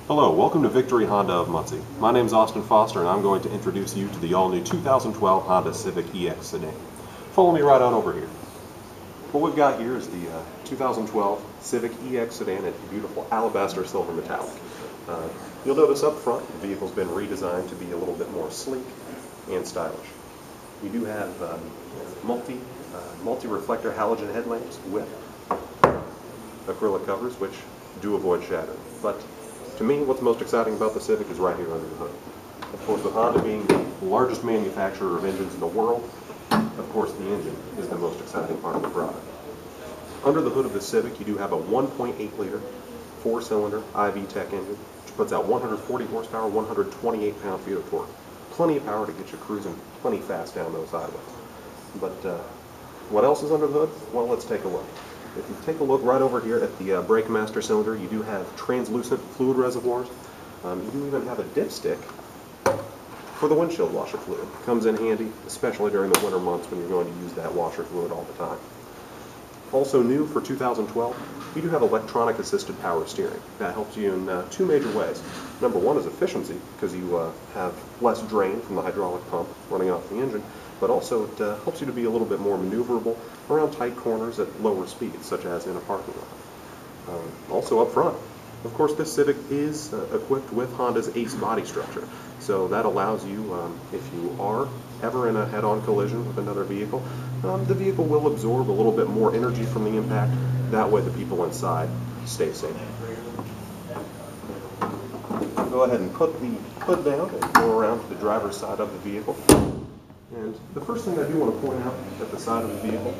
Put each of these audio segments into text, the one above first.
Hello, welcome to Victory Honda of Muncie. My name is Austin Foster and I'm going to introduce you to the all-new 2012 Honda Civic EX sedan. Follow me right on over here. What we've got here is the 2012 Civic EX sedan in beautiful alabaster silver metallic. You'll notice up front the vehicle's been redesigned to be a little bit more sleek and stylish. You do have multi-reflector halogen headlamps with acrylic covers which do avoid shattering. But to me, what's most exciting about the Civic is right here under the hood. Of course, with Honda being the largest manufacturer of engines in the world, of course the engine is the most exciting part of the product. Under the hood of the Civic, you do have a 1.8-liter, 4-cylinder iVTEC engine, which puts out 140 horsepower, 128 pound-feet of torque. Plenty of power to get you cruising plenty fast down those highways. But what else is under the hood? Well, let's take a look. If you take a look right over here at the brake master cylinder, you do have translucent fluid reservoirs. You do even have a dipstick for the windshield washer fluid. Comes in handy, especially during the winter months when you're going to use that washer fluid all the time. Also new for 2012, you do have electronic assisted power steering. That helps you in two major ways. Number one is efficiency, because you have less drain from the hydraulic pump running off the engine, but also it helps you to be a little bit more maneuverable around tight corners at lower speeds, such as in a parking lot. Also up front, of course, this Civic is equipped with Honda's ACE body structure, so that allows you, if you are ever in a head-on collision with another vehicle, the vehicle will absorb a little bit more energy from the impact. That way the people inside stay safe. Go ahead and put the hood down and go around to the driver's side of the vehicle. And the first thing I do want to point out at the side of the vehicle,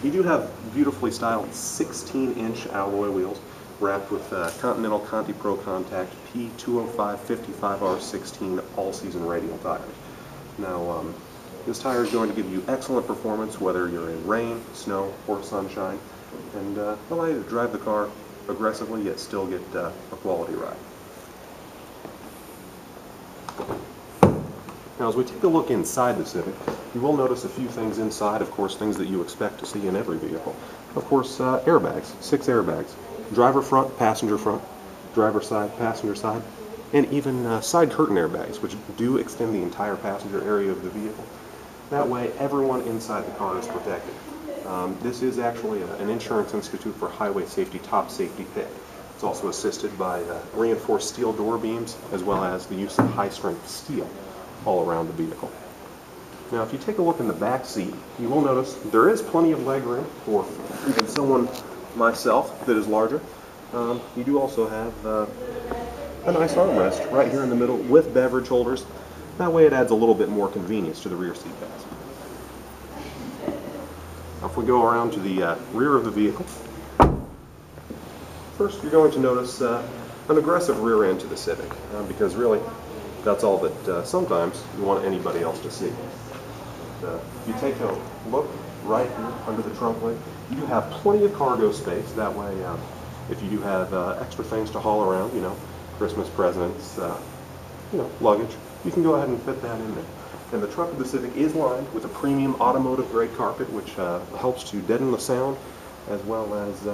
you do have beautifully styled 16-inch alloy wheels wrapped with Continental Conti Pro Contact P205 55R16 all-season radial tires. Now, this tire is going to give you excellent performance whether you're in rain, snow, or sunshine, and allow you to drive the car aggressively yet still get a quality ride. Now, as we take a look inside the Civic, you will notice a few things inside, of course, things that you expect to see in every vehicle. Of course, airbags, 6 airbags. Driver front, driver side, passenger side, and even side curtain airbags, which do extend the entire passenger area of the vehicle. That way, everyone inside the car is protected. This is actually an Insurance Institute for Highway Safety top safety pick. It's also assisted by reinforced steel door beams, as well as the use of high-strength steel all around the vehicle. Now, if you take a look in the back seat, you will notice there is plenty of leg room for even someone myself that is larger. You do also have a nice armrest right here in the middle with beverage holders. That way it adds a little bit more convenience to the rear seat backs. Now, if we go around to the rear of the vehicle, first you're going to notice an aggressive rear end to the Civic, because really that's all that sometimes you want anybody else to see. If you take a look right here under the trunk lid, you do have plenty of cargo space. That way, if you do have extra things to haul around, Christmas presents, luggage, you can go ahead and fit that in there. And the trunk of the Civic is lined with a premium automotive-grade carpet, which helps to deaden the sound, as well as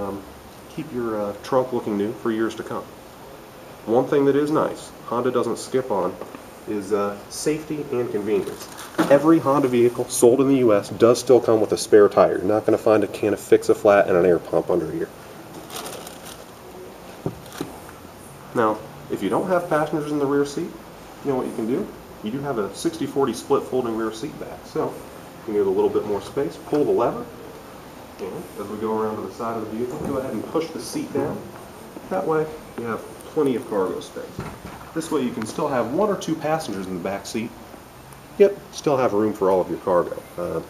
keep your trunk looking new for years to come. One thing that is nice, Honda doesn't skip on, is safety and convenience. Every Honda vehicle sold in the U.S. does still come with a spare tire. You're not going to find a can of Fix-A-Flat and an air pump under here. Now, if you don't have passengers in the rear seat, you know what you can do? You do have a 60-40 split folding rear seat back. So, you can get a little bit more space, pull the lever, and as we go around to the side of the vehicle, go ahead and push the seat down. That way, you have plenty of cargo space. This way you can still have 1 or 2 passengers in the back seat, yet still have room for all of your cargo.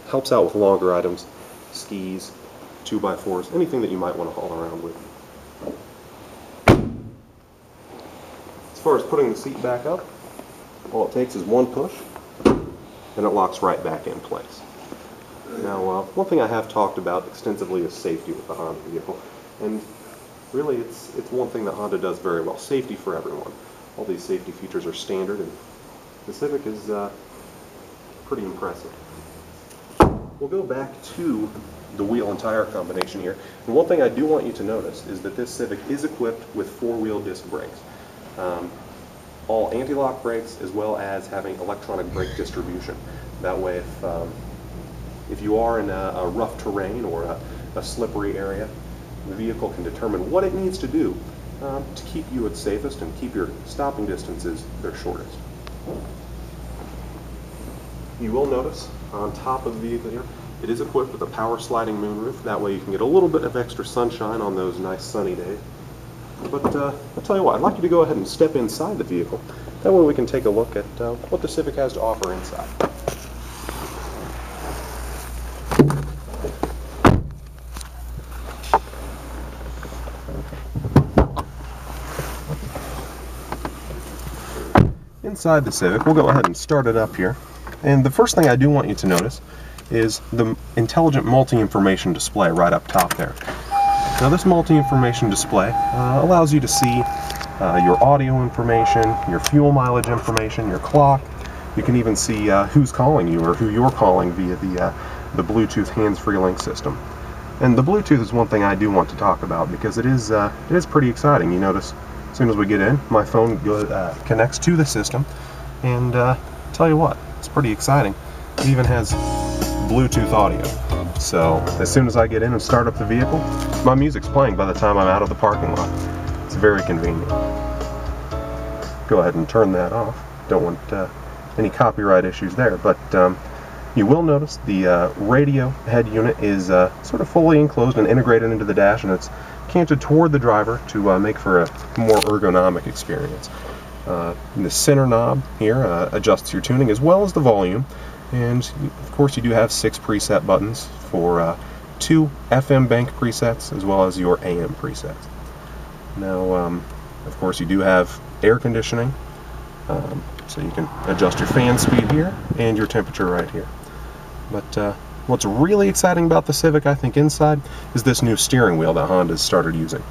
Helps out with longer items, skis, 2x4s, anything that you might want to haul around with. As far as putting the seat back up, all it takes is one push, and it locks right back in place. Now, one thing I have talked about extensively is safety with the Honda vehicle, and really it's one thing that Honda does very well, safety for everyone. All these safety features are standard, and the Civic is pretty impressive. We'll go back to the wheel and tire combination here. And one thing I do want you to notice is that this Civic is equipped with four-wheel disc brakes. All anti-lock brakes, as well as having electronic brake distribution. That way, if you are in a rough terrain or a slippery area, the vehicle can determine what it needs to do to keep you its safest and keep your stopping distances their shortest. You will notice on top of the vehicle here, it is equipped with a power sliding moonroof. That way you can get a little bit of extra sunshine on those nice sunny days. But I'll tell you what, I'd like you to go ahead and step inside the vehicle. That way we can take a look at what the Civic has to offer inside. Inside the Civic, we'll go ahead and start it up here. And the first thing I do want you to notice is the intelligent multi-information display right up top there. Now this multi-information display allows you to see your audio information, your fuel mileage information, your clock. You can even see who's calling you or who you're calling via the Bluetooth hands-free link system. And the Bluetooth is one thing I do want to talk about because it is pretty exciting. You notice as soon as we get in, my phone connects to the system, and tell you what, it's pretty exciting. It even has Bluetooth audio. So as soon as I get in and start up the vehicle, my music's playing by the time I'm out of the parking lot. It's very convenient. Go ahead and turn that off. Don't want any copyright issues there, but you will notice the radio head unit is sort of fully enclosed and integrated into the dash, and it's canted toward the driver to make for a more ergonomic experience. The center knob here adjusts your tuning as well as the volume. And of course you do have 6 preset buttons for 2 FM bank presets as well as your AM presets. Now, of course you do have air conditioning, so you can adjust your fan speed here and your temperature right here. But what's really exciting about the Civic, I think, inside is this new steering wheel that Honda's started using.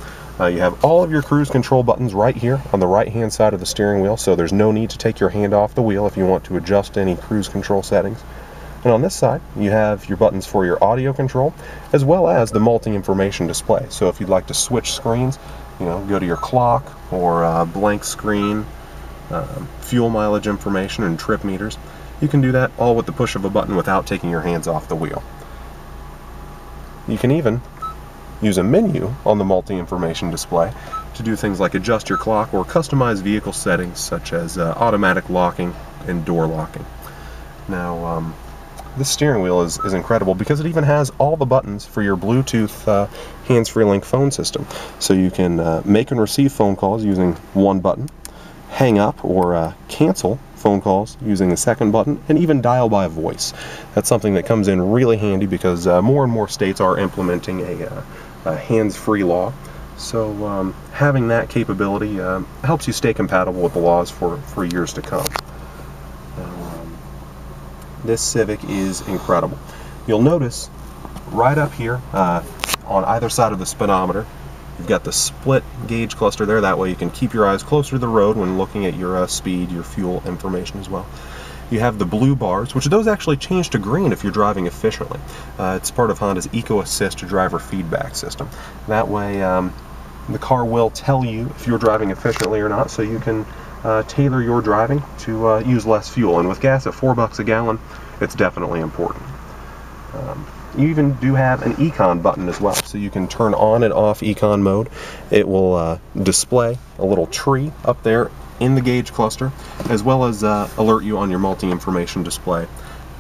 You have all of your cruise control buttons right here on the right hand side of the steering wheel, so there's no need to take your hand off the wheel if you want to adjust any cruise control settings. And on this side you have your buttons for your audio control as well as the multi-information display. So if you'd like to switch screens, you know, go to your clock or blank screen, fuel mileage information and trip meters, you can do that all with the push of a button without taking your hands off the wheel. You can even use a menu on the multi-information display to do things like adjust your clock or customize vehicle settings such as automatic locking and door locking. Now, this steering wheel is incredible because it even has all the buttons for your Bluetooth hands-free link phone system. So you can make and receive phone calls using one button, hang up or cancel phone calls using the second button, and even dial by voice. That's something that comes in really handy because more and more states are implementing a hands-free law. So having that capability helps you stay compatible with the laws for years to come. This Civic is incredible. You'll notice right up here on either side of the speedometer, you've got the split gauge cluster there. That way you can keep your eyes closer to the road when looking at your speed, your fuel information as well. You have the blue bars, which those actually change to green if you're driving efficiently. It's part of Honda's Eco Assist driver feedback system. That way the car will tell you if you're driving efficiently or not, so you can tailor your driving to use less fuel. And with gas at $4 a gallon, it's definitely important. You even do have an Econ button as well, so you can turn on and off Econ mode. It will display a little tree up there in the gauge cluster, as well as alert you on your multi-information display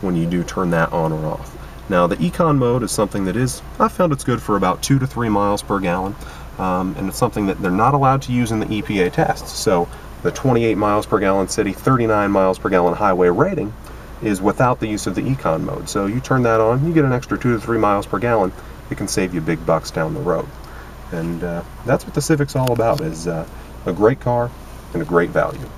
when you do turn that on or off. Now the Econ mode is something that I've found it's good for about 2 to 3 miles per gallon, and it's something that they're not allowed to use in the EPA tests. So the 28 miles per gallon city, 39 miles per gallon highway rating is without the use of the Econ mode. So you turn that on, you get an extra 2 to 3 miles per gallon. It can save you big bucks down the road. And that's what the Civic's all about, is a great car and a great value.